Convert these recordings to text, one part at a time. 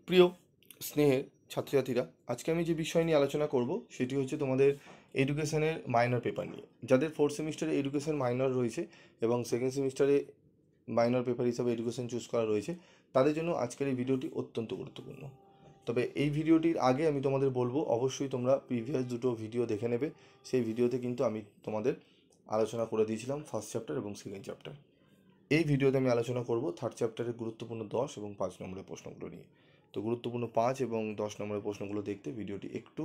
প্রিয় স্নেহের ছাত্রছাত্রীরা, আজকে আমি যে বিষয় নিয়ে আলোচনা করব সেটি হচ্ছে তোমাদের এডুকেশনের মাইনর পেপার নিয়ে। যাদের ফোর্থ সেমিস্টারে এডুকেশন মাইনর রয়েছে এবং সেকেন্ড সেমিস্টারে মাইনর পেপার হিসাবে এডুকেশন চুজ করা রয়েছে, তাদের জন্য আজকের এই ভিডিওটি অত্যন্ত গুরুত্বপূর্ণ। তবে এই ভিডিওটির আগে আমি তোমাদের বলবো, অবশ্যই তোমরা প্রিভিয়াস দুটো ভিডিও দেখে নেবে। সেই ভিডিওতে কিন্তু আমি তোমাদের আলোচনা করে দিয়েছিলাম ফার্স্ট চ্যাপ্টার এবং সেকেন্ড চ্যাপ্টার। এই ভিডিওতে আমি আলোচনা করব থার্ড চ্যাপ্টারের গুরুত্বপূর্ণ 10 এবং 5 নম্বরের প্রশ্নগুলো নিয়ে। তো গুরুত্বপূর্ণ 5 এবং 10 নম্বরের প্রশ্নগুলো দেখতে ভিডিওটি একটু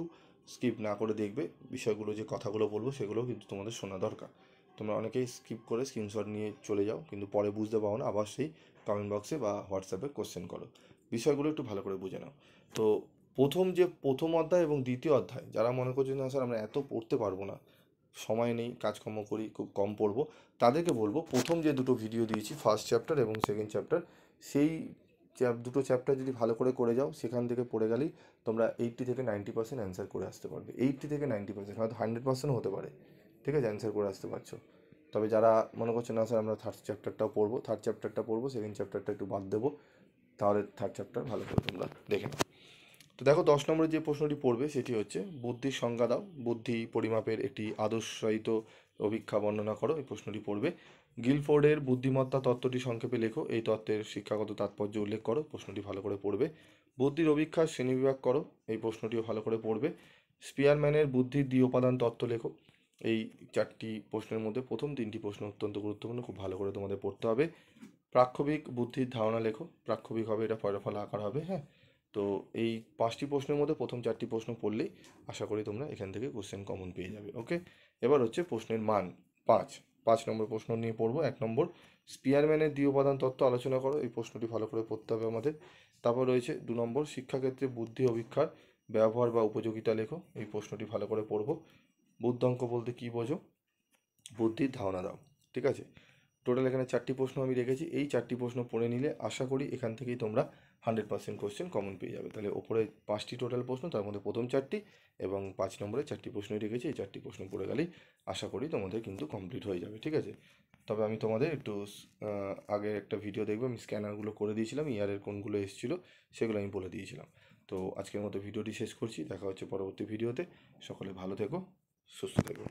স্কিপ না করে দেখবে। বিষয়গুলো যে কথাগুলো বলবো সেগুলোও কিন্তু তোমাদের শোনা দরকার। তোমরা অনেকেই স্কিপ করে স্ক্রিনশট নিয়ে চলে যাও, কিন্তু পরে বুঝতে পারো না, আবার সেই কমেন্ট বক্সে বা হোয়াটসঅ্যাপে কোশ্চেন করো। বিষয়গুলো একটু ভালো করে বুঝে নাও। তো প্রথম অধ্যায় এবং দ্বিতীয় অধ্যায় যারা মনে করছে না স্যার আমরা এত পড়তে পারবো না, সময় নেই, কাজকর্ম করি, খুব কম পড়বো, তাদেরকে বলবো প্রথম যে দুটো ভিডিও দিয়েছি ফার্স্ট চ্যাপ্টার এবং সেকেন্ড চ্যাপ্টার, সেই দুটো চ্যাপ্টার যদি ভালো করে যাও, সেখান থেকে পড়ে গেলেই তোমরা 80 থেকে 90% অ্যান্সার করে আসতে পারবে। 80 থেকে 90%, হয়তো 100% হতে পারে, ঠিক আছে, অ্যান্সার করে আসতে পারছো। তবে যারা মনে করছে না স্যার আমরা থার্ড চ্যাপ্টারটা পড়বো, সেকেন্ড চ্যাপ্টারটা একটু বাদ দেবো, তাহলে থার্ড চ্যাপ্টার ভালো করে তোমরা দেখে নাও। তো দেখো, 10 নম্বরে যে প্রশ্নটি পড়বে সেটি হচ্ছে বুদ্ধির সংজ্ঞা দাও, বুদ্ধি পরিমাপের একটি আদর্শায়িত অভিক্ষা বর্ণনা করো। এই প্রশ্নটি পড়বে। গিলফোর্ডের বুদ্ধিমত্তা তত্ত্বটি সংক্ষেপে লেখো। এই তত্ত্বের শিক্ষাগত তাৎপর্য উল্লেখ করো। প্রশ্নটি ভালো করে পড়বে। বুদ্ধির অভিক্ষার শ্রেণীবিভাগ করো। এই প্রশ্নটিও ভালো করে পড়বে। স্পিয়ারম্যানের বুদ্ধির দ্বি-উপাদান তত্ত্ব লেখো। এই 4টি প্রশ্নের মধ্যে প্রথম 3টি প্রশ্ন অত্যন্ত গুরুত্বপূর্ণ, খুব ভালো করে তোমাদের পড়তে হবে। প্রাক্ষবিক বুদ্ধির ধারণা লেখো। প্রাক্ষবিক হবে, এটা ফলাফল আকার হবে, হ্যাঁ। তো এই 5টি প্রশ্নের মধ্যে প্রথম 4টি প্রশ্ন পড়লেই আশা করি তোমরা এখান থেকে কোশ্চেন কমন পেয়ে যাবে। ওকে, এবার হচ্ছে প্রশ্নের মান 5। 5 নম্বর প্রশ্ন নিয়ে পড়বো। 1 নম্বর, স্পিয়ারম্যানের দ্বি-উপাদান তত্ত্ব আলোচনা করো। এই প্রশ্নটি ভালো করে পড়তে হবে আমাদের। তারপর রয়েছে 2 নম্বর, শিক্ষাক্ষেত্রে বুদ্ধি অভিক্ষার ব্যবহার বা উপযোগিতা লেখো। এই প্রশ্নটি ভালো করে পড়বো। বুদ্ধাঙ্ক বলতে কী বোঝো? বুদ্ধির ধারণা দাও, ঠিক আছে। টোটাল এখানে 4টি প্রশ্ন আমি রেখেছি। এই 4টি প্রশ্ন পড়ে নিলে আশা করি এখান থেকেই তোমরা 100% কোশ্চেন কমন পেয়ে যাবে। তাহলে ওপরে 5টি টোটাল প্রশ্ন, তার মধ্যে প্রথম 4টি এবং 5 নম্বরে 4টি প্রশ্নই রেখেছি। এই 4টি প্রশ্ন পড়ে গেলেই আশা করি তোমাদের কিন্তু কমপ্লিট হয়ে যাবে, ঠিক আছে। তবে আমি তোমাদের একটু আগে একটা ভিডিও দেখবে, আমি স্ক্যানারগুলো করে দিয়েছিলাম, ইয়ারের কোনগুলো এসেছিলো সেগুলো আমি বলে দিয়েছিলাম। তো আজকের মতো ভিডিওটি শেষ করছি। দেখা হচ্ছে পরবর্তী ভিডিওতে। সকলে ভালো থেকো, সুস্থ থেকো।